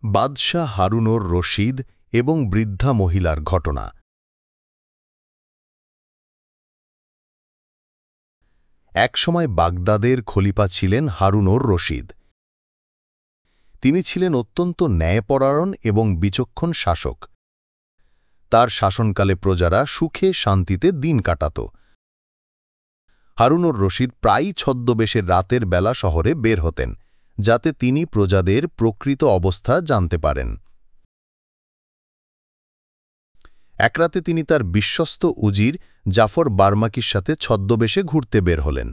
বাদশাহ হারুনুর রশিদ এবং বৃদ্ধা মহিলার ঘটনা। একসময় বাগদাদের খলিফা ছিলেন হারুনুর রশিদ। তিনি ছিলেন অত্যন্ত ন্যায়পরায়ণ এবং বিচক্ষণ শাসক। তার শাসনকালে প্রজারা সুখে শান্তিতে দিন কাটাত। হারুনুর রশিদ প্রায়ই ছদ্মবেশে রাতের বেলা শহরে বের হতেন, যাতে তিনি প্রজাদের প্রকৃত অবস্থা জানতে পারেন। এক রাতে তিনি তার বিশ্বস্ত উজির জাফর বার্মাকির সাথে ছদ্মবেশে ঘুরতে বের হলেন।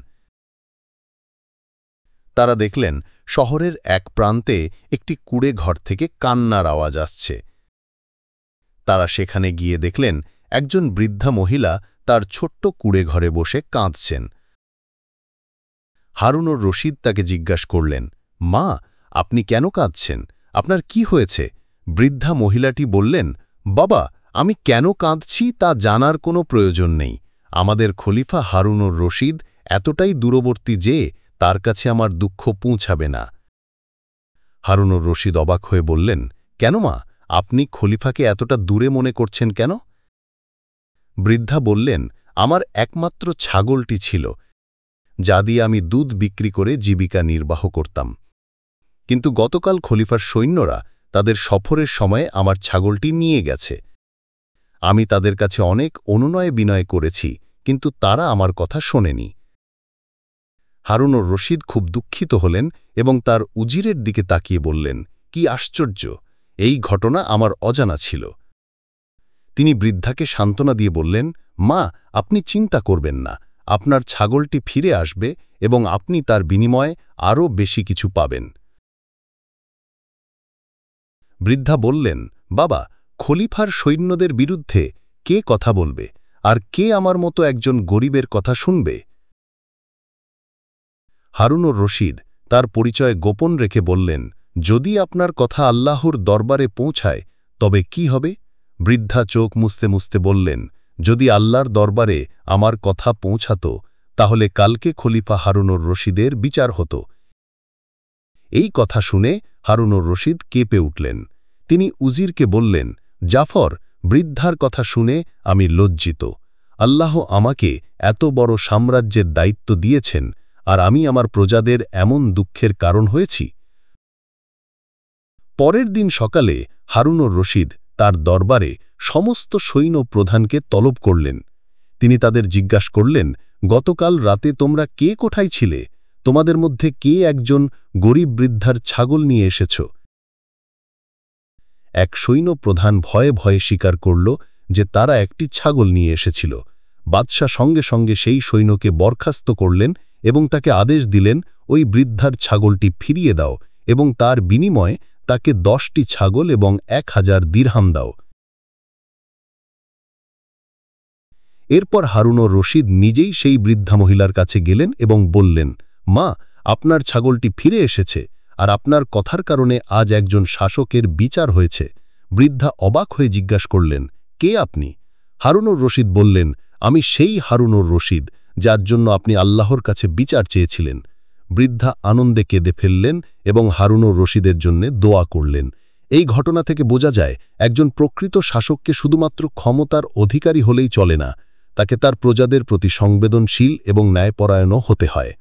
তারা দেখলেন শহরের এক প্রান্তে একটি কুঁড়ে ঘর থেকে কান্নার আওয়াজ আসছে। তারা সেখানে গিয়ে দেখলেন একজন বৃদ্ধা মহিলা তার ছোট্ট কুঁড়ে ঘরে বসে কাঁদছেন। হারুনুর রশিদ তাকে জিজ্ঞাসা করলেন, মা, আপনি কেন কাঁদছেন? আপনার কি হয়েছে? বৃদ্ধা মহিলাটি বললেন, বাবা, আমি কেন কাঁদছি তা জানার কোনো প্রয়োজন নেই। আমাদের খলিফা হারুনুর রশিদ এতটাই দূরবর্তী যে তার কাছে আমার দুঃখ পৌঁছাবে না। হারুনুর রশিদ অবাক হয়ে বললেন, কেন মা, আপনি খলিফাকে এতটা দূরে মনে করছেন কেন? বৃদ্ধা বললেন, আমার একমাত্র ছাগলটি ছিল, যা দিয়ে আমি দুধ বিক্রি করে জীবিকা নির্বাহ করতাম। কিন্তু গতকাল খলিফার সৈন্যরা তাদের সফরের সময়ে আমার ছাগলটি নিয়ে গেছে। আমি তাদের কাছে অনেক অনুনয় বিনয় করেছি, কিন্তু তারা আমার কথা শোনেনি। হারুনুর রশিদ খুব দুঃখিত হলেন এবং তার উজিরের দিকে তাকিয়ে বললেন, কি আশ্চর্য, এই ঘটনা আমার অজানা ছিল। তিনি বৃদ্ধাকে সান্ত্বনা দিয়ে বললেন, মা, আপনি চিন্তা করবেন না, আপনার ছাগলটি ফিরে আসবে এবং আপনি তার বিনিময়ে আরও বেশি কিছু পাবেন। বৃদ্ধা বললেন, বাবা, খলিফার সৈন্যদের বিরুদ্ধে কে কথা বলবে, আর কে আমার মতো একজন গরিবের কথা শুনবে? হারুনুর রশিদ তার পরিচয় গোপন রেখে বললেন, যদি আপনার কথা আল্লাহর দরবারে পৌঁছায় তবে কি হবে? বৃদ্ধা চোখ মুছতে মুছতে বললেন, যদি আল্লাহর দরবারে আমার কথা পৌঁছাত তাহলে কালকে খলিফা হারুনুর রশিদের বিচার হতো। এই কথা শুনে হারুনুর রশিদ কেঁপে উঠলেন। তিনি উজিরকে বললেন, জাফর, বৃদ্ধার কথা শুনে আমি লজ্জিত। আল্লাহ আমাকে এত বড় সাম্রাজ্যের দায়িত্ব দিয়েছেন, আর আমি আমার প্রজাদের এমন দুঃখের কারণ হয়েছি। পরের দিন সকালে হারুনুর রশিদ তার দরবারে সমস্ত সৈন্য প্রধানকে তলব করলেন। তিনি তাদের জিজ্ঞাসা করলেন, গতকাল রাতে তোমরা কে কোথায় ছিলে? তোমাদের মধ্যে কে একজন গরিব বৃদ্ধার ছাগল নিয়ে এসেছ? এক সৈন্য প্রধান ভয়ে ভয়ে স্বীকার করল যে তারা একটি ছাগল নিয়ে এসেছিল। বাদশাহ সঙ্গে সঙ্গে সেই সৈন্যকে বরখাস্ত করলেন এবং তাকে আদেশ দিলেন, ওই বৃদ্ধার ছাগলটি ফিরিয়ে দাও এবং তার বিনিময়ে তাকে 10টি ছাগল এবং 1000 দিরহাম দাও। এরপর হারুনুর রশিদ নিজেই সেই বৃদ্ধা মহিলার কাছে গেলেন এবং বললেন, মা, আপনার ছাগলটি ফিরে এসেছে, আর আপনার কথার কারণে আজ একজন শাসকের বিচার হয়েছে। বৃদ্ধা অবাক হয়ে জিজ্ঞাসা করলেন, কে আপনি? হারুনুর রশিদ বললেন, আমি সেই হারুনুর রশিদ যার জন্য আপনি আল্লাহর কাছে বিচার চেয়েছিলেন। বৃদ্ধা আনন্দে কেঁদে ফেললেন এবং হারুনুর রশিদের জন্য দোয়া করলেন। এই ঘটনা থেকে বোঝা যায়, একজন প্রকৃত শাসককে শুধুমাত্র ক্ষমতার অধিকারী হলেই চলে না, তাকে তার প্রজাদের প্রতি সংবেদনশীল এবং ন্যায়পরায়ণও হতে হয়।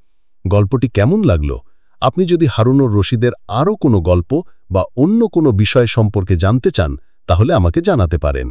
গল্পটি কেমন লাগলো? আপনি যদি হারুনুর রশিদের আরও কোনো গল্প বা অন্য কোনো বিষয় সম্পর্কে জানতে চান তাহলে আমাকে জানাতে পারেন।